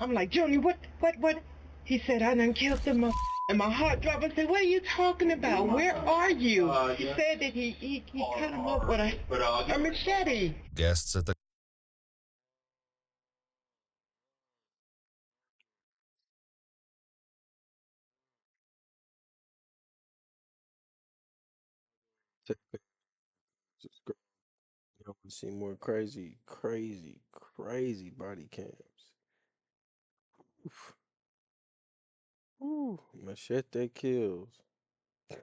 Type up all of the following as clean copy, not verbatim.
I'm like, Joni, what? He said, I done killed them. And my heart dropped. I said, what are you talking about? Where are you? He said that he cut him up with a machete. Guests at the Just go, you know, see more crazy body cams. Oof. Ooh, machete kills. It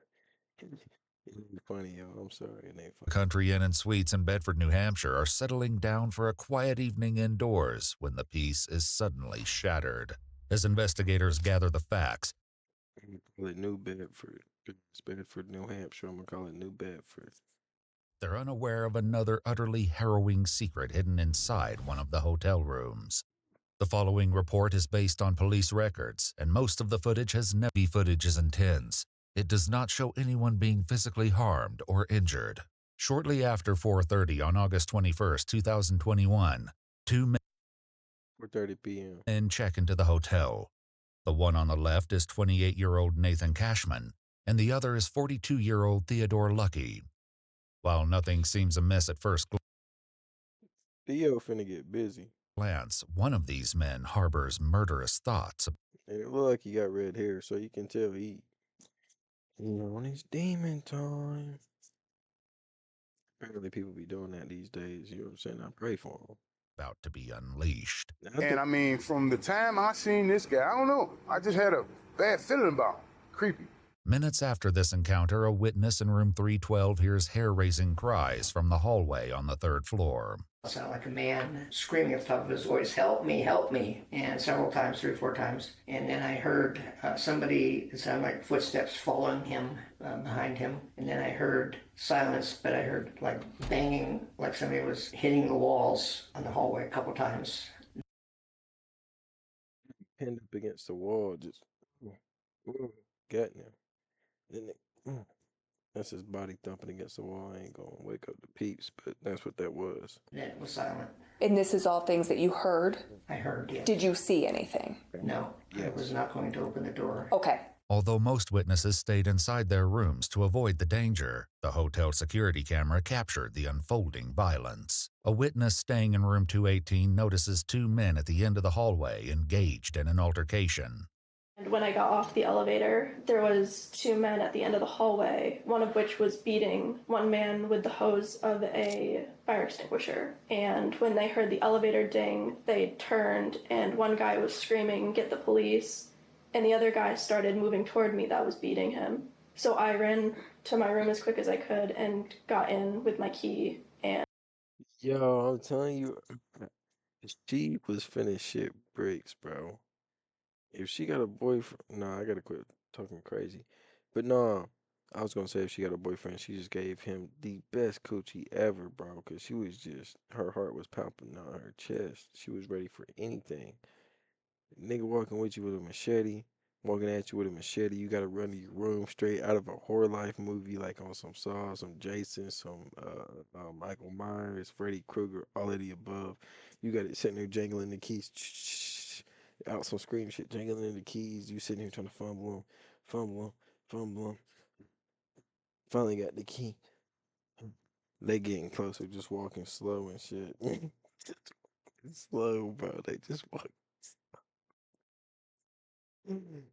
ain't funny, y'all. I'm sorry, it ain't funny. Country Inn and Suites in Bedford, New Hampshire are settling down for a quiet evening indoors when the peace is suddenly shattered. As investigators gather the facts, I'm gonna call it New Bedford. It's Bedford, New Hampshire. I'm gonna call it New Bedford. they're unaware of another utterly harrowing secret hidden inside one of the hotel rooms. The following report is based on police records, and most of the footage has never been. Footage is intense. It does not show anyone being physically harmed or injured. Shortly after 4:30 on August 21st, 2021, two 4:30 p.m. men check into the hotel. The one on the left is 28-year-old Nathan Cashman, and the other is 42-year-old Theodore Lucky. While nothing seems amiss at first Theo finna get busy. glance, one of these men harbors murderous thoughts. And it look like he got red hair, so you can tell he on his demon time. Apparently people be doing that these days, you know what I'm saying? I pray for him. About to be unleashed. And I mean, from the time I seen this guy, I don't know, I just had a bad feeling about him. Creepy. Minutes after this encounter, a witness in room 312 hears hair-raising cries from the hallway on the third floor. It sounded like a man screaming at the top of his voice, help me, and several times, 3 or 4 times. And then I heard somebody, it sounded like footsteps following him, behind him. And then I heard silence, but I heard like banging, like somebody was hitting the walls on the hallway a couple times. Pinned up against the wall, just getting him. Then that's his body thumping against the wall. I ain't gonna wake up the peeps, but that's what that was. Then it was silent. And this is all things that you heard? I heard, yes. Did you see anything? No, I was not going to open the door. Okay. Although most witnesses stayed inside their rooms to avoid the danger, the hotel security camera captured the unfolding violence. A witness staying in room 218 notices 2 men at the end of the hallway engaged in an altercation. And when I got off the elevator, there was 2 men at the end of the hallway, one of which was beating one man with the hose of a fire extinguisher. And when they heard the elevator ding, they turned, and one guy was screaming, "Get the police," and the other guy started moving toward me that was beating him. So I ran to my room as quick as I could and got in with my key. And Yo, I'm telling you, she was finna shit bricks, bro. If she got a boyfriend, nah, I gotta quit talking crazy. But nah, I was gonna say if she got a boyfriend, she just gave him the best coochie ever, bro. Cause she was just, her heart was pounding on her chest. She was ready for anything. Nigga walking with you with a machete, walking at you with a machete, you gotta run to your room straight out of a horror life movie, like on some Saw, some Jason, some Michael Myers, Freddy Krueger, all of the above. You got it sitting there jangling the keys, out some scream shit, jangling the keys. You sitting here trying to fumble them, fumble them, fumble them. Finally got the key. They getting closer, just walking slow and shit. Slow, bro. They just walk.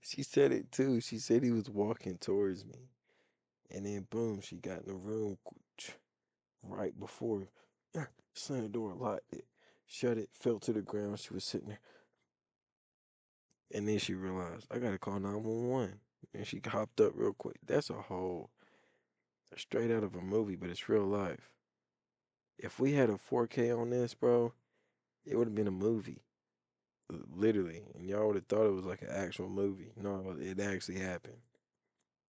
She said it too. She said he was walking towards me. And then boom, she got in the room right before slammed the door, locked it, shut it, fell to the ground. She was sitting there. And then she realized, I gotta call 911. And she hopped up real quick. That's a whole straight out of a movie, but it's real life. If we had a 4K on this, bro, it would have been a movie. Literally. And y'all would have thought it was like an actual movie. No, it actually happened.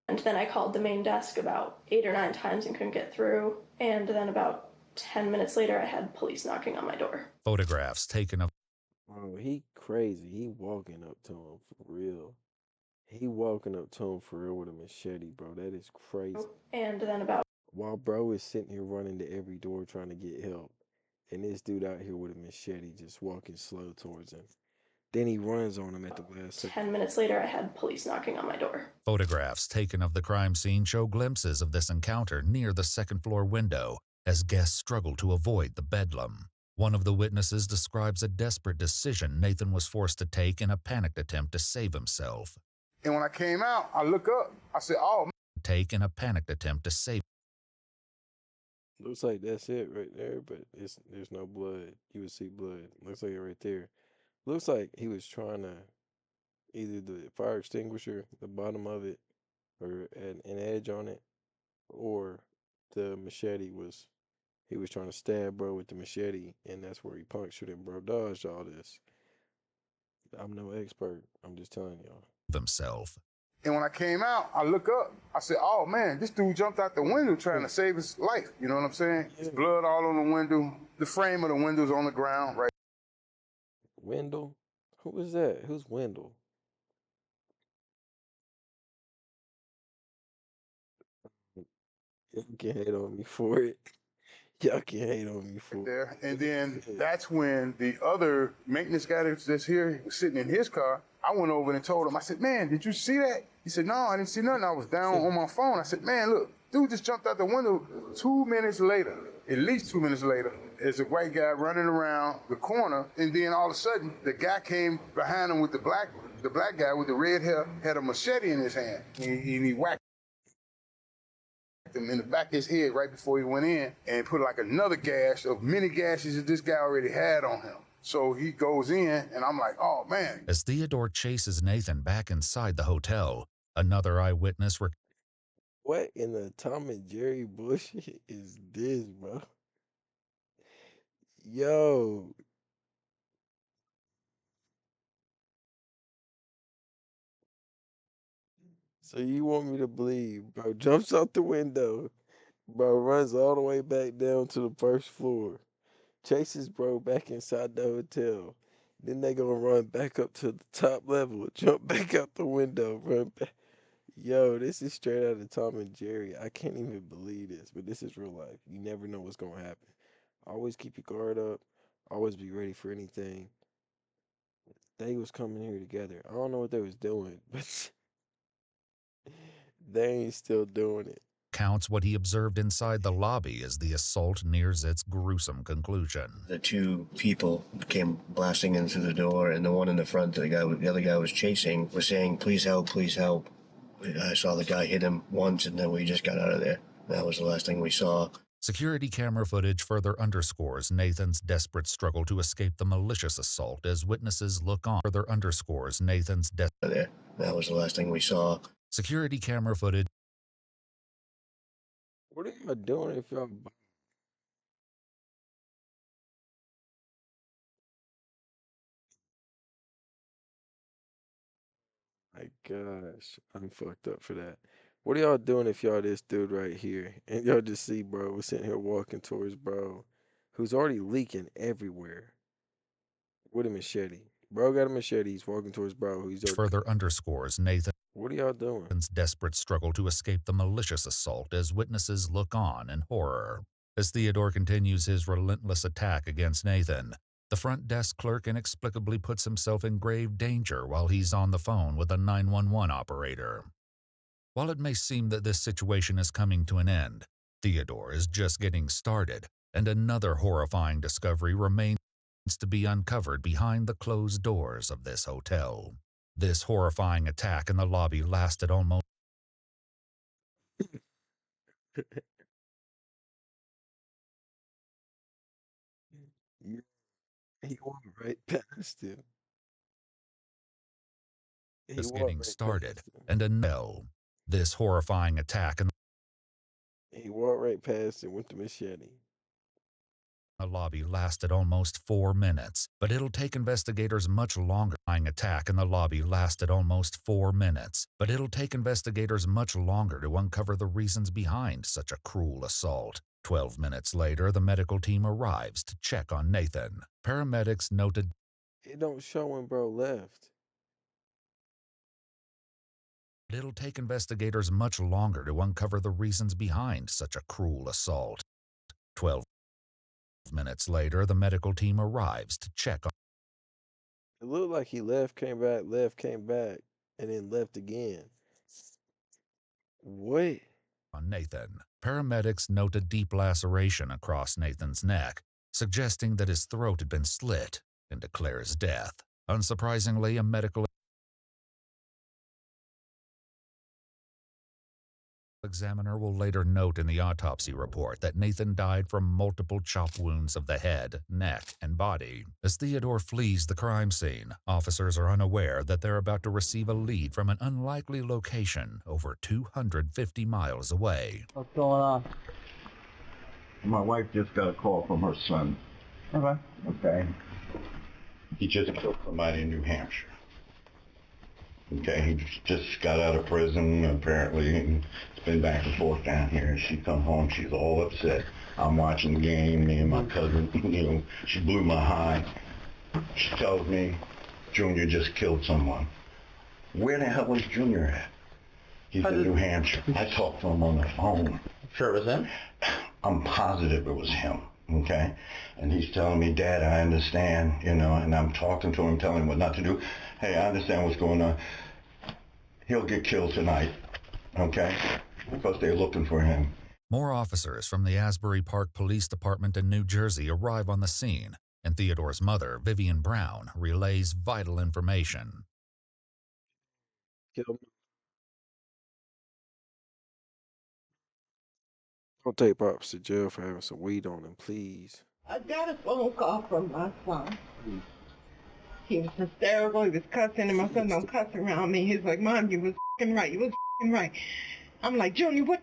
And then I called the main desk about 8 or 9 times and couldn't get through. And then about 10 minutes later, I had police knocking on my door. Photographs taken of Oh, he crazy. He walking up to him for real. He walking up to him for real with a machete, bro. That is crazy. And then about While bro is sitting here running to every door trying to get help. And this dude out here with a machete just walking slow towards him. Then he runs on him at the last second. 10 minutes later, I had police knocking on my door. Photographs taken of the crime scene show glimpses of this encounter near the second-floor window as guests struggle to avoid the bedlam. One of the witnesses describes a desperate decision Nathan was forced to take in a panicked attempt to save himself. And when I came out, I look up. I said, oh, man. Take in a panicked attempt to save. Looks like that's it right there, but there's no blood. You would see blood. Looks like it right there. Looks like he was trying to either the fire extinguisher, the bottom of it, or an edge on it, or the machete was, he was trying to stab bro with the machete, and that's where he punctured him. Bro dodged all this. I'm no expert. I'm just telling y'all. Himself. And when I came out, I look up. I said, oh, man, this dude jumped out the window trying to save his life. You know what I'm saying? There's blood all on the window. The frame of the window's on the ground, right? Wendell? Who is that? Who's Wendell? Y'all can hate on me for it. Y'all can hate on me for there. And then that's when the other maintenance guy that's here was sitting in his car. I went over and told him, I said, man, did you see that? He said, no, I didn't see nothing. I was down on my phone. I said, man, look, dude just jumped out the window. 2 minutes later, at least 2 minutes later, there's a white guy running around the corner. And then all of a sudden, the guy came behind him with the black guy with the red hair, had a machete in his hand. And he whacked him in the back of his head right before he went in and put like another gash of many gashes that this guy already had on him. So he goes in, and I'm like, oh, man. As Theodore chases Nathan back inside the hotel, another eyewitness What in the Tom and Jerry bullshit is this, bro? Yo. So you want me to believe, bro, jumps out the window, bro, runs all the way back down to the first floor, chases bro back inside the hotel. Then they gonna run back up to the top level, jump back out the window, run back. Yo, this is straight out of Tom and Jerry. I can't even believe this, but this is real life. You never know what's gonna happen. Always keep your guard up. Always be ready for anything. They was coming here together. I don't know what they was doing, but they ain't still doing it. Counts what he observed inside the lobby as the assault nears its gruesome conclusion. The two people came blasting in through the door, and the one in the front, the other guy was chasing, was saying, please help, please help. I saw the guy hit him once, and then we just got out of there. That was the last thing we saw. Security camera footage further underscores Nathan's desperate struggle to escape the malicious assault as witnesses look on. Further underscores Nathan's There. That was the last thing we saw. Security camera footage. What are y'all doing if y'all... My gosh, I'm fucked up for that. What are y'all doing if y'all this dude right here and y'all just see bro, we're sitting here walking towards bro who's already leaking everywhere with a machete. Bro got a machete, he's walking towards bro who's further underscores Nathan's What are y'all doing? desperate struggle to escape the malicious assault as witnesses look on in horror. As Theodore continues his relentless attack against Nathan, the front desk clerk inexplicably puts himself in grave danger while he's on the phone with a 911 operator. While it may seem that this situation is coming to an end, Theodore is just getting started, and another horrifying discovery remains to be uncovered behind the closed doors of this hotel. This horrifying attack in the lobby lasted almost... He walked right past him. Is getting started, and this horrifying attack in He walked right past him with the machete. the lobby lasted almost 4 minutes, but it'll take investigators much longer. Attack in the lobby lasted almost 4 minutes, but it'll take investigators much longer to uncover the reasons behind such a cruel assault. 12 minutes later, the medical team arrives to check on Nathan. Paramedics noted It don't show when bro left. it'll take investigators much longer to uncover the reasons behind such a cruel assault. 12 minutes later, the medical team arrives to check on It looked like he left, came back, and then left again. What? On Nathan. Paramedics note a deep laceration across Nathan's neck, suggesting that his throat had been slit, and declare his death. Unsurprisingly, a medical examiner will later note in the autopsy report that Nathan died from multiple chop wounds of the head, neck, and body. As Theodore flees the crime scene, officers are unaware that they're about to receive a lead from an unlikely location over 250 miles away. What's going on? My wife just got a call from her son. Okay. Okay. He just killed somebody in New Hampshire. Okay, he just got out of prison, apparently, and it's been back and forth down here. She come home, she's all upset. I'm watching the game, me and my cousin, she blew my high. She tells me, Junior just killed someone. Where the hell is Junior at? He's in New Hampshire. I talked to him on the phone. Sure it was him? I'm positive it was him, okay? And he's telling me, Dad, I understand, and I'm talking to him, telling him what not to do. Hey, I understand what's going on. He'll get killed tonight, okay? Because they're looking for him. More officers from the Asbury Park Police Department in New Jersey arrive on the scene, and Theodore's mother, Vivian Brown, relays vital information. Kill him. Don't take Pops to jail for having some weed on him, please. I got a phone call from my son. He was hysterical. He was cussing, and my son don't cuss around me. He's like, Mom, you was f***ing right. You was f***ing right. I'm like, Junior, what?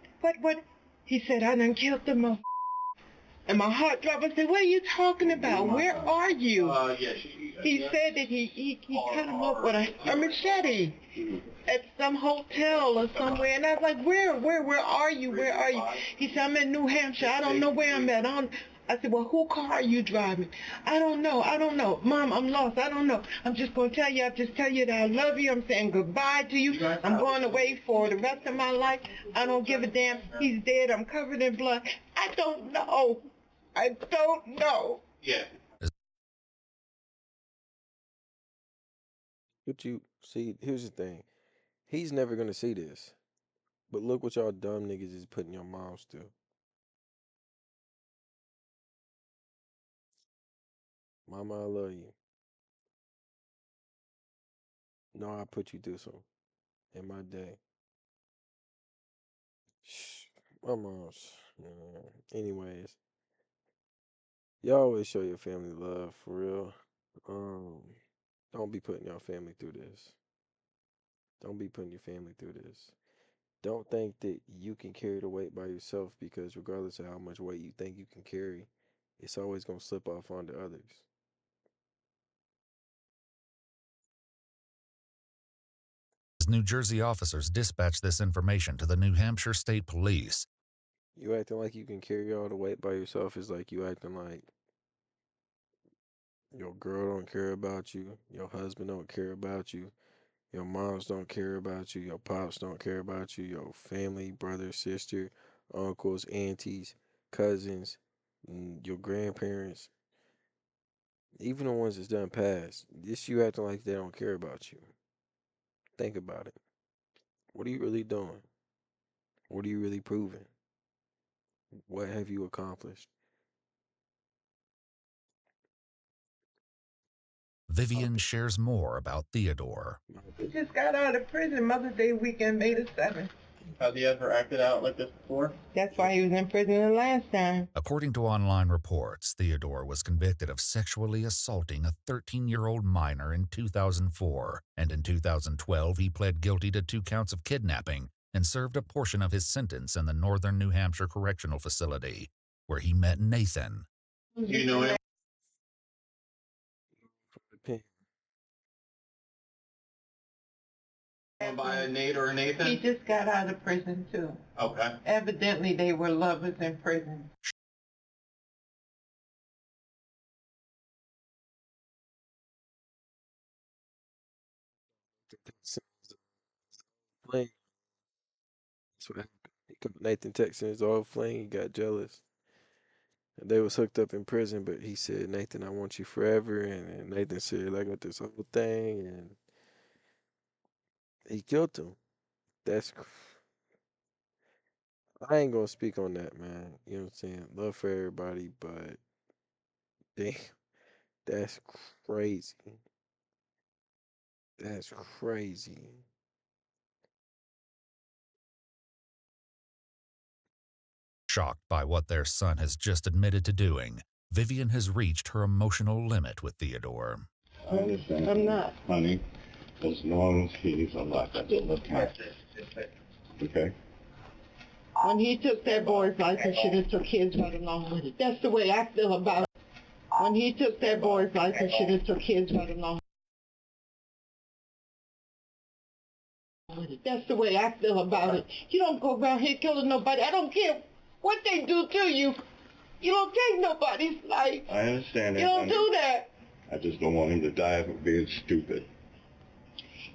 He said, I done killed the mother. And my heart dropped. I said, what are you talking about? Where are you? He said that he cut him up with a machete at some hotel or somewhere. And I was like, where are you? Where are you? He said, I'm in New Hampshire. I don't know where I'm at. I said, well, whose car are you driving? I don't know. Mom, I'm lost. I don't know. I'm just going to tell you. I'll just tell you that I love you. I'm saying goodbye to you. I'm going away for the rest of my life. I don't give a damn. He's dead. I'm covered in blood. I don't know. Yeah. But you see, here's the thing. He's never gonna see this. But look what y'all dumb niggas is putting your moms through. Mama, I love you. No, I put you through some in my day. Shh, my mom's. Anyways, y'all always show your family love for real. Don't be putting your family through this. Don't be putting your family through this. Don't think that you can carry the weight by yourself, because regardless of how much weight you think you can carry, it's always gonna slip off onto others. New Jersey officers dispatch this information to the New Hampshire State Police. You acting like you can carry all the weight by yourself is like you acting like your girl don't care about you, your husband don't care about you, your moms don't care about you, your pops don't care about you, your family, brother, sister, uncles, aunties, cousins, your grandparents, even the ones that's done passed. This you acting like they don't care about you. Think about it. What are you really doing? What are you really proving? What have you accomplished? Vivian shares more about Theodore. He just got out of prison Mother's Day weekend, May the 7th. Has he ever acted out like this before? That's why he was in prison the last time. According to online reports, Theodore was convicted of sexually assaulting a 13-year-old minor in 2004, and in 2012 he pled guilty to 2 counts of kidnapping and served a portion of his sentence in the Northern New Hampshire Correctional Facility, where he met Nathan. You know him? By Nate or Nathan? He just got out of prison too. Okay. Evidently they were lovers in prison. Flame. That's what happened. Nathan texting his old flame, he got jealous. They was hooked up in prison, but he said, Nathan, I want you forever. And Nathan said, I got this whole thing, and he killed him. I ain't gonna speak on that, man. You know what I'm saying? Love for everybody, but damn, that's crazy. That's crazy. Shocked by what their son has just admitted to doing, Vivian has reached her emotional limit with Theodore. I understand. I'm not. Honey, as long as he's alive, that's all that matters. Okay? When he took that boy's life, he should have took his right along with it. That's the way I feel about it. When he took that boy's life, he should have took his right along with it. That's the way I feel about it. You don't go around here killing nobody. I don't care what they do to you. You don't take nobody's life. I understand that. You don't do that. I just don't want him to die for being stupid.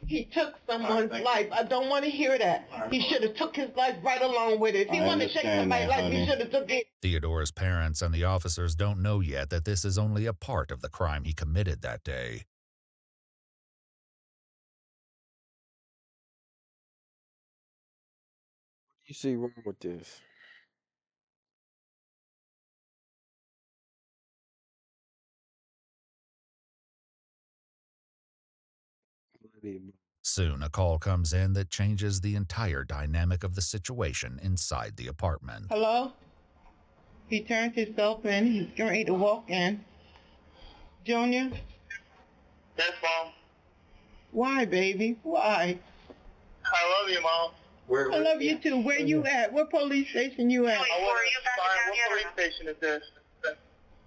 He took someone's life. I don't want to hear that. He should have took his life right along with it. If he wanted to take somebody's life, he should have took it. Theodore's parents and the officers don't know yet that this is only a part of the crime he committed that day. What do you see wrong with this? Soon, a call comes in that changes the entire dynamic of the situation inside the apartment. Hello? He turned himself in. He's getting ready to walk in. Junior? Yes, Mom. Why, baby? Why? I love you, Mom. I love you too. Where you at? What police station you at? What police station is this?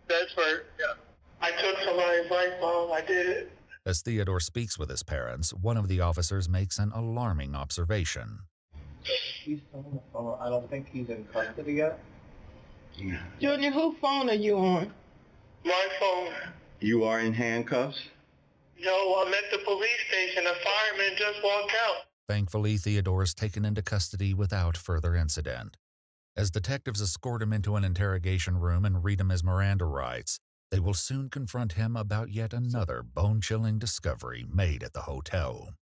Bedford. Yeah. I took somebody's life, Mom. I did it. As Theodore speaks with his parents, one of the officers makes an alarming observation. He's on the phone. I don't think he's in custody yet. Junior, whose phone are you on? My phone. You are in handcuffs? No, I'm at the police station. A fireman just walked out. Thankfully, Theodore is taken into custody without further incident. As detectives escort him into an interrogation room and read him his Miranda rights, they will soon confront him about yet another bone-chilling discovery made at the hotel.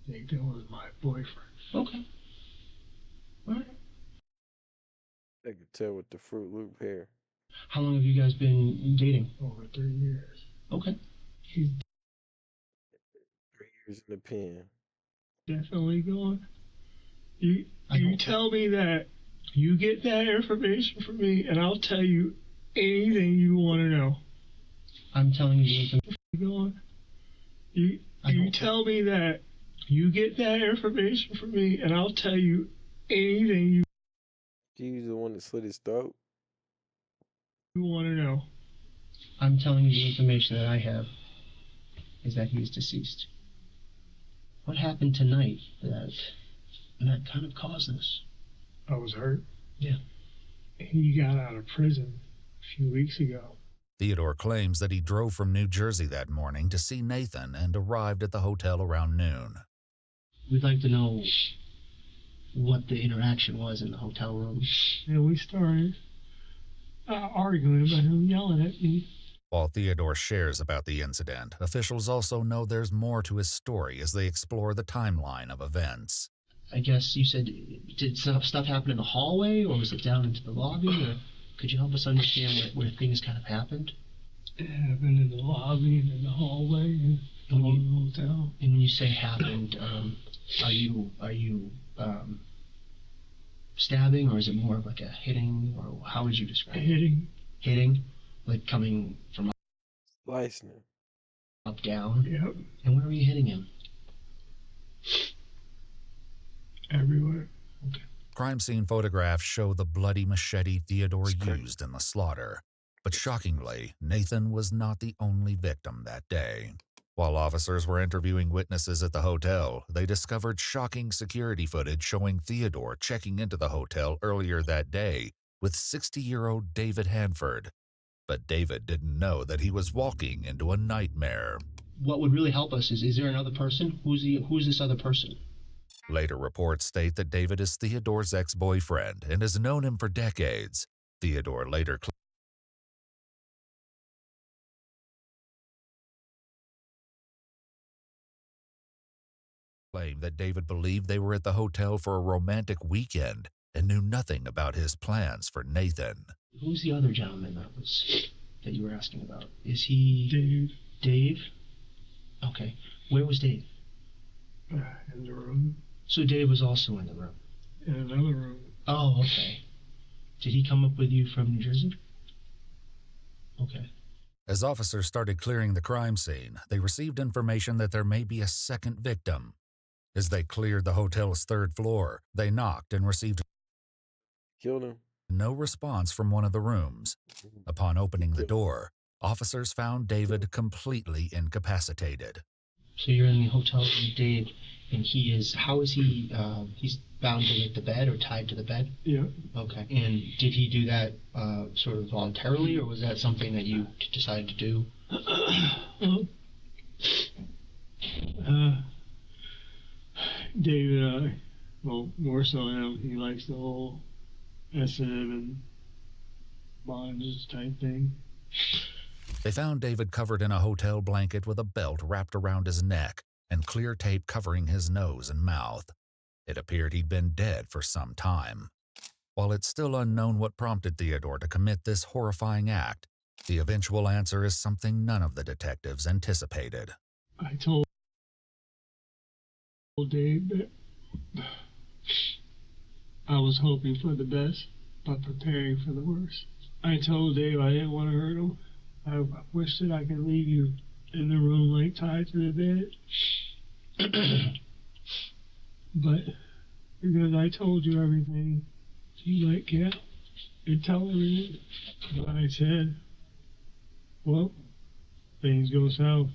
Nathan was my boyfriend. Okay. What? I could tell with the Fruit Loop hair. How long have you guys been dating? Over 3 years. Okay. He's 3 years in the pen. definitely gone. You tell me that. You get that information from me, and I'll tell you anything you want to know. I'm telling you, Nathan. Gone. You tell me that. You get that information from me, and I'll tell you anything you He's the one that slit his throat. want to know. I'm telling you the information that I have is that he's deceased. What happened tonight that kind of caused this? I was hurt. Yeah. He got out of prison a few weeks ago. Theodore claims that he drove from New Jersey that morning to see Nathan and arrived at the hotel around noon. We'd like to know what the interaction was in the hotel room. Yeah, we started arguing about him yelling at me. While Theodore shares about the incident, officials also know there's more to his story as they explore the timeline of events. I guess you said, did stuff happen in the hallway, or was it down into the lobby? Or could you help us understand where things kind of happened? It happened in the lobby and in the hallway and in the hotel. And when you say happened, are you stabbing, or is it more of like a hitting, or how would you describe it? Hitting. Hitting? Like coming from Slicing him. up, down? Yep. And where were you hitting him? Everywhere. Okay. Crime scene photographs show the bloody machete Theodore used in the slaughter. But shockingly, Nathan was not the only victim that day. While officers were interviewing witnesses at the hotel, they discovered shocking security footage showing Theodore checking into the hotel earlier that day with 60-year-old David Hanford. But David didn't know that he was walking into a nightmare. What would really help us is there another person? Who's this other person? Later reports state that David is Theodore's ex-boyfriend and has known him for decades. Theodore later claimed claimed that David believed they were at the hotel for a romantic weekend and knew nothing about his plans for Nathan. Who's the other gentleman that you were asking about? Is he Dave? Dave? Okay. Where was Dave? In the room. So Dave was also in the room? In another room. Oh, okay. Did he come up with you from New Jersey? Okay. As officers started clearing the crime scene, they received information that there may be a second victim. As they cleared the hotel's third floor, they knocked and received Killed him. no response from one of the rooms. Upon opening the door, officers found David completely incapacitated. So you're in the hotel with Dave, and how is he, he's bound to like the bed or tied to the bed? Yeah. Okay. And did he do that sort of voluntarily, or was that something that you decided to do? David, well, more so him, he likes the whole SM and bondage type thing. They found David covered in a hotel blanket with a belt wrapped around his neck and clear tape covering his nose and mouth. It appeared he'd been dead for some time. While it's still unknown what prompted Theodore to commit this horrifying act, the eventual answer is something none of the detectives anticipated. I told Dave that I was hoping for the best, but preparing for the worst. I told Dave I didn't want to hurt him. I wish that I could leave you in the room like tied to the bed. But because I told you everything, you might get and tell everything. But I said, well, things go south.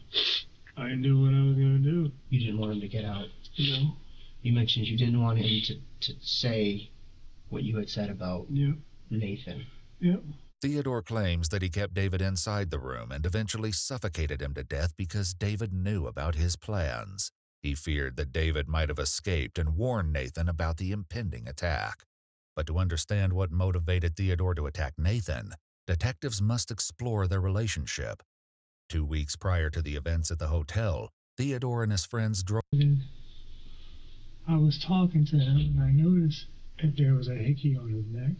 I knew what I was going to do. You didn't want him to get out? No. You mentioned you didn't want him to say what you had said about Nathan. Yep. Theodore claims that he kept David inside the room and eventually suffocated him to death because David knew about his plans. He feared that David might have escaped and warned Nathan about the impending attack. But to understand what motivated Theodore to attack Nathan, detectives must explore their relationship. 2 weeks prior to the events at the hotel, Theodore and his friends drove. I was talking to him and I noticed that there was a hickey on his neck.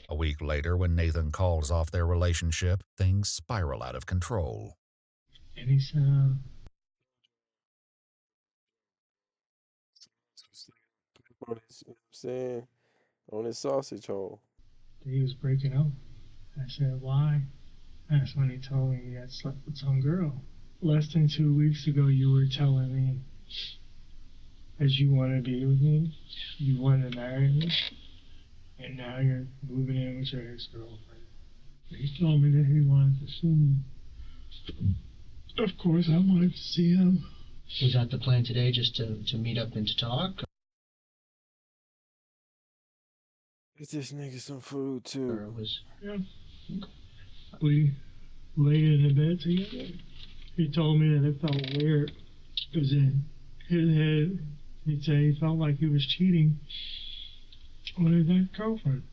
A week later, when Nathan calls off their relationship, things spiral out of control. And he said, You know what I'm saying? On his sausage hole. He was breaking up. I said, why? That's when he told me he had slept with some girl. Less than 2 weeks ago, you were telling me that you want to be with me, you want to marry me, and now you're moving in with your ex-girlfriend. He told me that he wanted to see me. Of course, I wanted to see him. Was that the plan today, just to meet up and to talk? Get this nigga some food too. Or it was... Yeah. We laid in the bed together. He told me that it felt weird because in his head, he'd say he felt like he was cheating on his ex-girlfriend.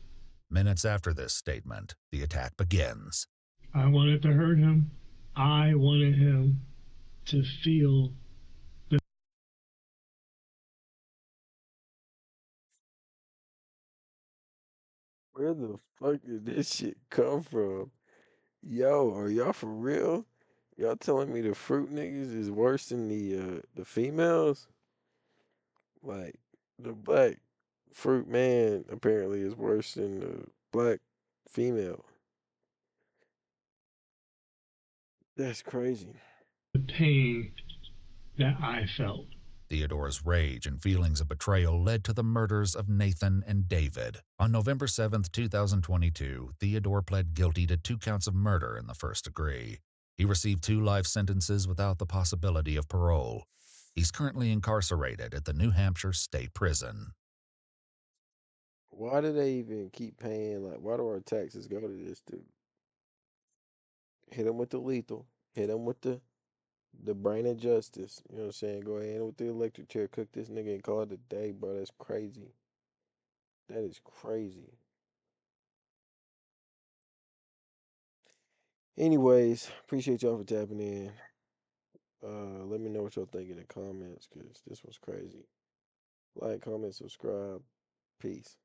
Minutes after this statement, the attack begins. I wanted to hurt him. I wanted him to feel the... Where the fuck did this shit come from? Yo, are y'all for real? Y'all telling me the fruit niggas is worse than the females? Like the black fruit man apparently is worse than the black female. That's crazy. the pain that I felt. Theodore's rage and feelings of betrayal led to the murders of Nathan and David. On November 7, 2022, Theodore pled guilty to 2 counts of murder in the first degree. He received 2 life sentences without the possibility of parole. He's currently incarcerated at the New Hampshire State Prison. Why do they even keep paying? Like, why do our taxes go to this dude? Hit him with the lethal. Hit him with the brain of justice. You know what I'm saying? Go ahead with the electric chair. Cook this nigga and call it a day, bro. That's crazy. That is crazy. Anyways, appreciate y'all for tapping in. Let me know what y'all think in the comments, cause this was crazy. Like, comment, subscribe. Peace.